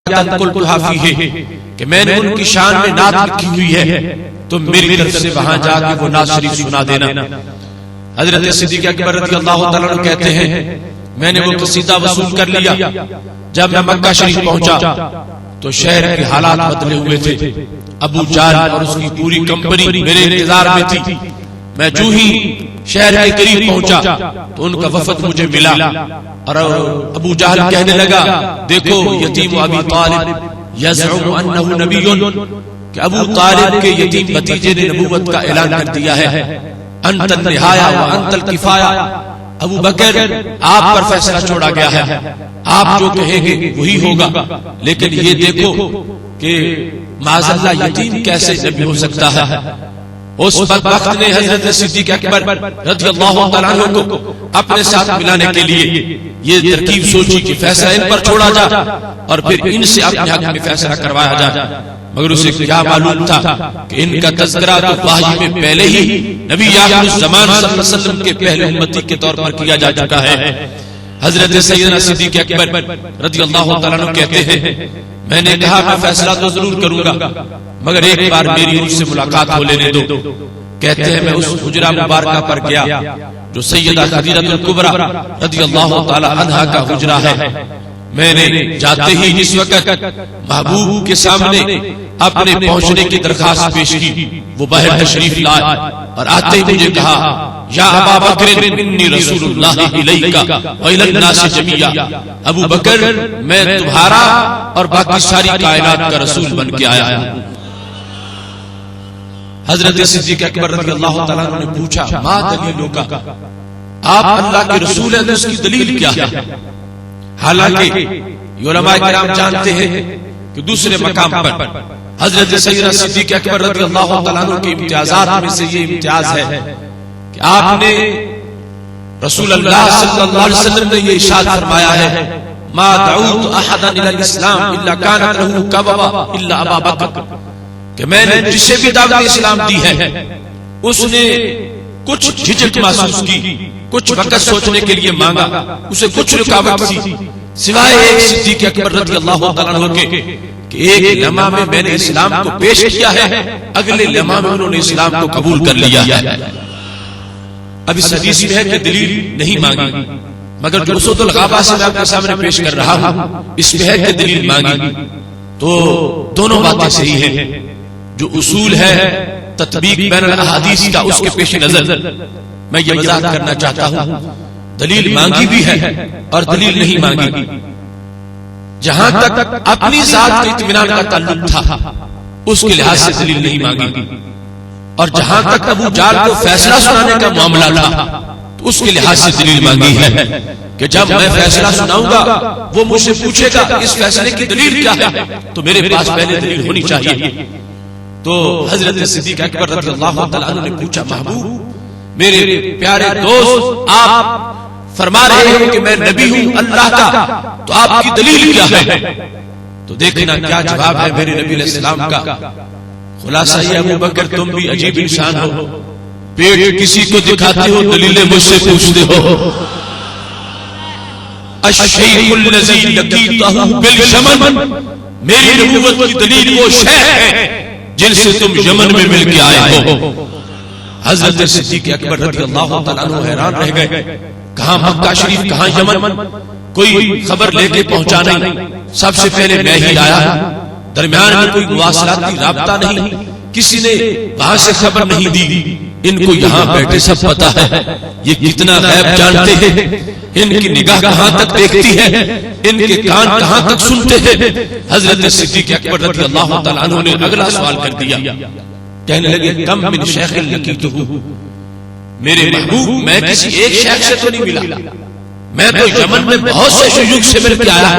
कि मैंने उनकी शान में नात लिखी हुई है, तो मेरी तरफ से वहां जाके वो नात शरीफ सुना देना। हजरत सिद्दीक़ अकबर रज़ियल्लाहु ताला अन्हु कहते हैं, मैंने वो कसीदा वसूल कर लिया। जब मैं मक्का शरीफ पहुंचा तो शहर के हालात बदले हुए थे। अबू जहल और उसकी पूरी कंपनी मेरे इंतजार में थी। मैं जो ही शहर के करीब पहुंचा तो उनका वफद मुझे मिला और अबू जहल कहने लगा, देखो यतीम अबी तालिब यज़अमु अन्नहु नबिय्युन, कि अबू तालिब के यतीम भतीजे ने नबूवत का ऐलान कर दिया है। अंतन निहाया व अंतल किफाया, अबू बकर आप पर फैसला छोड़ा गया है, आप जो कहेंगे वही होगा। लेकिन ये देखो कि माज़अल्लाह यतीम कैसे नबी हो सकता है। उस वक्त ने हजरत सिद्दीक़ अकबर रज़ियल्लाहु ताला अन्हु को अपने साथ मिलाने के लिए ये तरकीब सोची कि फैसला इन पर छोड़ा जाए और फिर इनसे अपने हक में फैसला करवाया जाए। मगर उसे क्या मालूम था कि इनका तज़किरा तो वही में पहले ही नबी आखिरुज़ ज़मान सल्लल्लाहु अलैहि वसल्लम के पहले उम्मती के तौर पर किया जा चुका है। हजरत सैयदना सिद्दीक़ अकबर रज़ियल्लाहु ताला अन्हु कहते हैं, मैंने कहा मैं फैसला तो जरूर करूंगा, मगर एक बार मेरी उनसे मुलाकात हो लेने दो। कहते हैं मैं उस हुजरा मुबारका पर गया जो सैयदा खदीजतुल कुबरा रज़ियल्लाहु ताला अन्हा का हुजरा है। मैंने जाते ही इस वक्त महबूब के सामने अपने पहुंचने की दरखास्त पेश की। वो बाहर तशरीफ लाए और आते ही मुझे कहा, या अबा बकर इन्नी रसूलुल्लाह इलैका व इलन नास जमीआ, अबू बकर मैं तुम्हारा और बाकी सारी कायनात का रसूल बन के आया हूं। हजरत सिद्दीक़ अकबर रज़ियल्लाहु ताला अन्हु ने पूछा, मा दलीलों का, आप अल्लाह के रसूल हैं तो उसकी दलील क्या है। हालांकि उलमाए किराम जानते हैं कि दूसरे मकाम पर हजरत सैयदना सिद्दीक़ अकबर रज़ियल्लाहु ताला अन्हु के इम्तियाज़ात में से ये इम्तियाज है कि आपने रसूल अल्लाह सल्लल्लाहु अलैहि वसल्लम ने ये इरशाद फरमाया है, मा दऊत अहदन इलल इस्लाम इल्ला काना लहू कबवा इल्ला अबा बकर, कि मैंने जिसे भी दावत इस्लाम दी है उसने कुछ झिझक महसूस की, कुछ वक्त सोचने के लिए मांगा, उसे कुछ रुकावट थी, सिवाय एक सिद्दीक़ अकबर रज़ियल्लाहु ताला अन्हु के कि एक लम्हा में मैंने इस्लाम को पेश किया है, अगले लम्हा में उन्होंने इस्लाम को कबूल कर लिया है। अब इस हदीस में है कि दलील नहीं मांगी, मगर जो उसूल ग़ाबा से मैं आपके सामने पेश कर रहा हूं इसमें है कि दलील मांगी। तो दोनों बातें सही हैं। जो उसूल है तत्बीक बैन अहादीस का, उसके पेश नजर मैं ये वजाहत करना चाहता हूं, दलील मांगी भी है और दलील नहीं मांगी। जहां तक अपनी जात के इत्मीनान का ताल्लुक था उसके लिहाज से दलील नहीं मांगी, और जहां तक अबू जहल को फैसला सुनाने का मामला था तो उसके लिहाज से दलील मांगी है कि जब मैं फैसला सुनाऊंगा वो मुझसे पूछेगा इस फैसले की दलील क्या है, तो मेरे पास पहले दलील होनी चाहिए। तो हजरत सिद्दीक़ अकबर रज़ियल्लाहु ताला अन्हु ने पूछा, महबूब मेरे प्यारे दोस्त, आप फरमा रहे हो कि मैं नबी हूं अल्लाह का, तो आपकी दलील क्या है। तो देखना क्या जवाब है मेरे नबी अलैहिस्सलाम का। खुलासा ये, अबू बकर तुम भी अजीब इंसान हो, पेट किसी को दिखाते हो, दलीलें मुझसे पूछते हो। अश्शैउल लज़ी लकीतहु बिल यमन, मेरी नबूवत की दलील वो शै है जिनसे तुम यमन में मिल के आए हो। हजरत सिद्दीक़ अकबर रज़ियल्लाहु ताला अन्हु हैरान रह गए, कहां मक्का शरीफ कहां यमन, कोई खबर लेके पहुंचा नहीं। सबसे पहले मैं ही आया, दरमियान में कोई मुवासलाती राब्ता नहीं, किसी ने वहां से खबर नहीं दी। इनको यहाँ बैठे सब पता है ये कितना गैब जानते हैं, इनकी निगाह कहां तक देखती है, इनके कान कहां तक सुनते हैं। हजरत सिद्दीक़ अकबर रज़ियल्लाहु ताला अन्हु ने अगला सवाल कर दिया, कहने लगे, कम मिन शैख़िन लकीतहु, मेरे महबूब मैं किसी एक शेख से तो नहीं मिला, मैं तो यमन में बहुत से शुयूख से मिल के आया,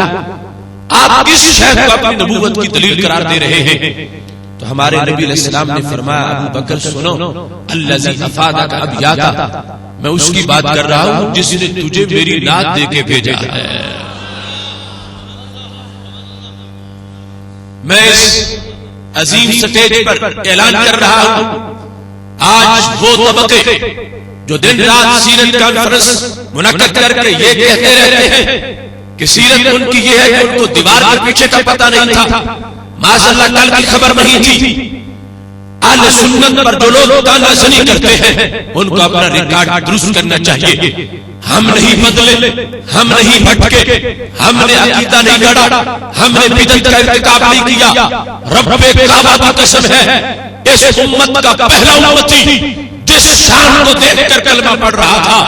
आप किस शेख को अपनी नबूवत की दलील करार दे रहे हैं। तो हमारे नबी अलैहिस्सलाम ने फरमाया, अबू बकर सुनो, अल्लज़ी अफ़ादका अबियाता, मैं उसकी बात कर रहा हूं जिसने तुझे मेरी नात दे के भेजा है। मैं इस अजीम स्टेज पर ऐलान कर रहा हूं, आज वो तबके जो दिन रात सीरत कॉन्फ्रेंस मुनक्कद करके ये कहते रहते हैं कि सीरत उनकी ये है कि उनको दीवार के पीछे का पता नहीं था, माशाअल्लाह कल की खबर नहीं थी। अहले सुन्नत पर जो लोग तानाज़नी करते हैं उनको अपना रिकॉर्ड दुरुस्त करना चाहिए। हम नहीं बदले, हम नहीं भटके, हमने अकीदा नहीं गढ़ा, हमने बिदअत का इर्तिकाब नहीं किया। रब्बे काबा की कसम है, इस उम्मत का पहला उम्मती जिस शान को देखकर कलमा पढ़ रहा था,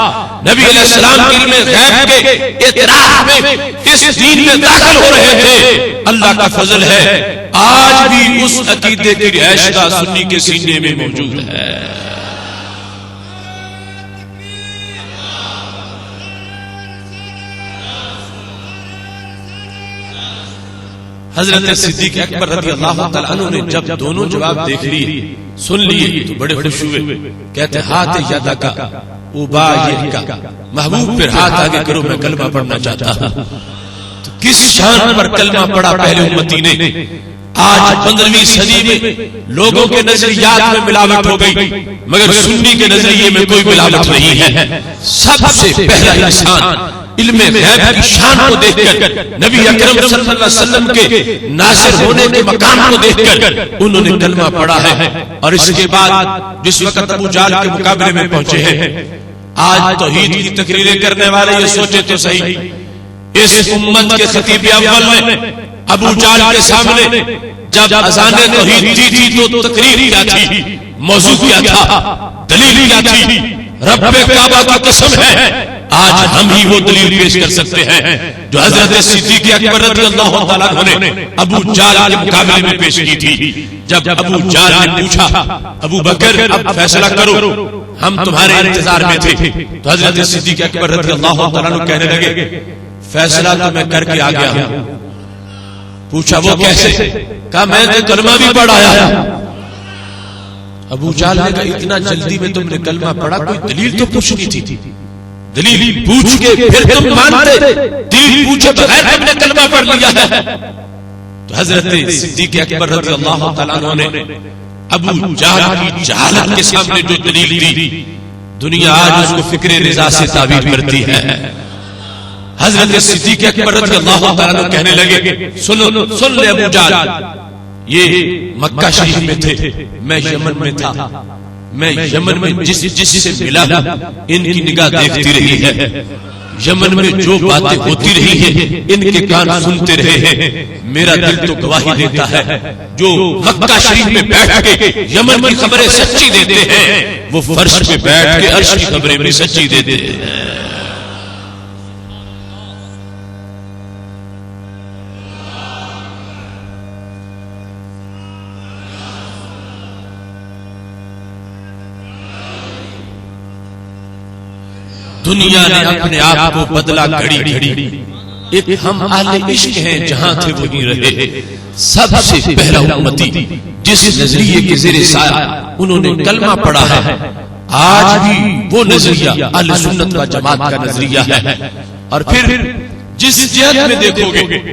नबी अलैहिस्सलाम की इल्मे गैब के इतराफ में इस दीन में दाखिल हो रहे थे। अल्लाह का फजल है आज भी उस अकीदे की रिहाइश का सुन्नी के सीने में मौजूद है। हजरत सिद्दीक अकबर रज़ी अल्लाह तआला अन्हु ने जब दोनों जवाब देख लिए, सुन लिए, तो बड़े खुश हुए। कहते हाथ यादा का उबायिका, महबूब फिर हाथ आगे करो, मैं कलमा पढ़ना चाहता हूं। तो किस शान पर कलमा पढ़ा पहले उम्मती ने। आज 15वीं सदी में लोगों के नजरियात में मिलावट हो गई, मगर सुन्नी के नजरिए में कोई मिलावट नहीं है। सबसे पहला इंसान इल्मे गैब की शान को देखकर, नबी अकरम सल्लल्लाहु अलैहि वसल्लम के नासिर होने के मकाम को देखकर उन्होंने कलमा पढ़ा है। और इसके बाद जिस वक्त अबू जाल के मुकाबले में पहुंचे हैं, आज तौहीद की तकरीरें करने वाले ये सोचे तो सही, इस उम्मत के खतीब अव्वल ने अबू जाल के सामने जब अज़ाने तौहीद दी थी तो तकरीर क्या थी, मौजू क्या था, दलील क्या थी। रब्बे काबा की कसम है आज हम ही वो दलील पेश कर सकते हैं जो हजरत सिद्दीक अकबर रज़ियल्लाहु तआला अन्हु ने अबू जाल के मुकाबले में पेश की थी। जब अबू जाल ने पूछा, अबू बकर अब फैसला करो, हम तुम्हारे इंतजार में थे, तो हजरत सिद्दीक अकबर रज़ियल्लाहु तआला अन्हु कहने लगे, फैसला तो मैं करके आ गया हूं। पूछा वो कैसे? कहा मैं तो कलमा भी पढ़ाया। अबू जाल ने कहा इतना जल्दी में तुमने कलमा पढ़ा, कोई दलील तो पूछनी थी, दलील पूछ के फिर तुम मानते, दलील पूछे बगैर तुमने कलमा पढ़ लिया है। तो हजरत सिद्दीक अकबर रज़ियल्लाहु तआला अन्हु ने अबू जाल की जहालत के सामने जो दलील दी, दुनिया आज उसको फिक्रे रिजा से ताबीर करती है। हजरत सिद्दीक अकबर रज़ियल्लाहु तआला अन्हु कहने लगे, सुन ले अबू जाल, ये मक्का शरीफ में थे, मैं यमन में था, मैं यमन में जिससे मिला इनकी निगाह देखती रही है, यमन में जो बातें होती रही है इनके कान सुनते रहे हैं। मेरा दिल तो गवाही देता है, जो मक्का शरीफ में बैठ के यमन की खबरें सच्ची देते हैं, वो फर्श पे बैठ के अर्श की खबरें भी सच्ची देते हैं। दुनिया ने अपने आप को बदला घड़ी घड़ी, एक हम आले इश्क हैं जहां थे वहीं रहे। सबसे पहला उम्मती जिस नजरिए के ज़ेरे साया उन्होंने कलमा पढ़ा है, आज भी वो नजरिया अहले सुन्नत व जमात का नजरिया है। और फिर जिस जिहत में देखोगे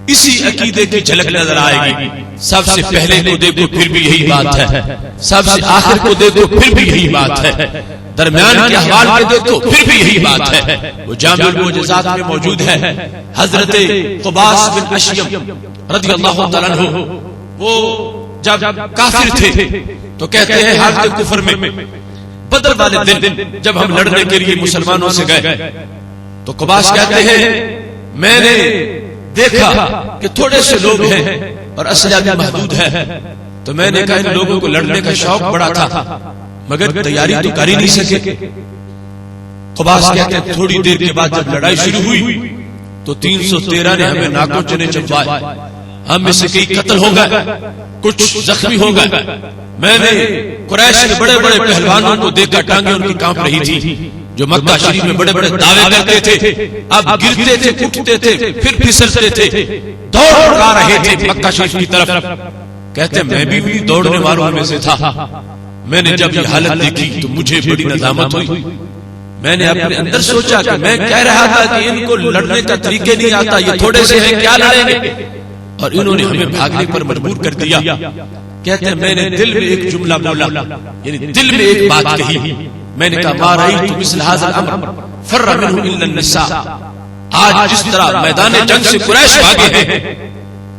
इसी अकीदे की झलक नजर आएगी। सबसे पहले को देखो फिर भी यही बात है, सबसे आखिर को देखो फिर भी यही बात है, दरमियान के अहवाल में देखो फिर भी यही बात है। वो जामिउल मुअज्जज़ात में मौजूद है। हजरत क़ुबास बिन अशयम रज़ियल्लाहु तआला अन्हु वो जब काफिर थे तो कहते हैं हालत कुफर में बदर वाले दिन जब हम लड़ने के लिए मुसलमानों से गए तो क़ुबास कहते हैं मैंने देखा कि थोड़े से लोग हैं और असला भी महदूद है, तो मैंने कहा इन लोगों को लड़ने का शौक बड़ा था मगर तैयारी तो कर ही नहीं सके। क़ुबास कहते हैं थोड़ी देर के बाद जब लड़ाई शुरू हुई तो 313 ने हमें नाकों चने चबवाए, हम में से कई कत्ल हो गए, कुछ जख्मी हो गए। मैंने कुरैश के बड़े बड़े पहलवानों को देखा, टांगे उनकी कांप रही थी, जो मक्का शरीफ में बड़े बड़े दावे करते थे, अब गिरते थे, उठते थे, फिर फिसलते थे, दौड़ आ रहे थे मक्का शरीफ की तरफ। कहते मैं भी दौड़ने वालों में से था। मैंने जब ये हालत देखी तो मुझे बड़ी नदामत हुई। मैंने अपने अंदर सोचा कि मैं कह रहा था कि इनको लड़ने का तरीके नहीं आता, ये थोड़े से हैं, क्या लड़ेंगे, और इन्होंने हमें भागने पर मजबूर कर दिया। कहते हैं मैंने दिल में एक जुमला बोला, यानी दिल में एक बात कही। मैंने कहा मा रअयतु मिस्ल हाज़ल अम्र फर्र मिन्हु इल्ला निसा, आज जिस तरह मैदान जंग से कुरैश भागे हैं,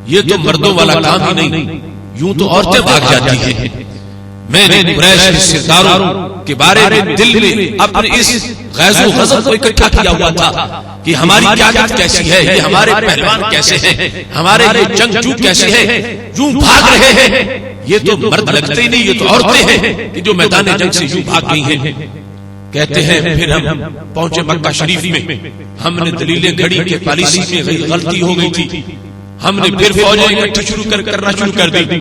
ये तो मर्दों वाला काम ही नहीं, यूं तो औरतें भाग जाती हैं। मैंने कुरैश के सरदारों के बारे में दिल में अपने इस गैज़ो गज़ब को इकट्ठा किया हुआ था कि हमारी क़यादत कैसी है, ये हमारे पहलवान कैसे हैं, हमारे ये जंगजू कैसे हैं, यूं भाग रहे हैं। ये तो मर्द लगते ही नहीं, ये तो औरतें हैं कि जो मैदान जंग से यूं भाग गई हैं। कहते हैं फिर हम पहुंचे मक्का शरीफ में, हमने दलीलें घड़ी के पॉलिसी में गलती हो गई थी, हमने फिर फौजें इकट्ठी करना शुरू कर दी।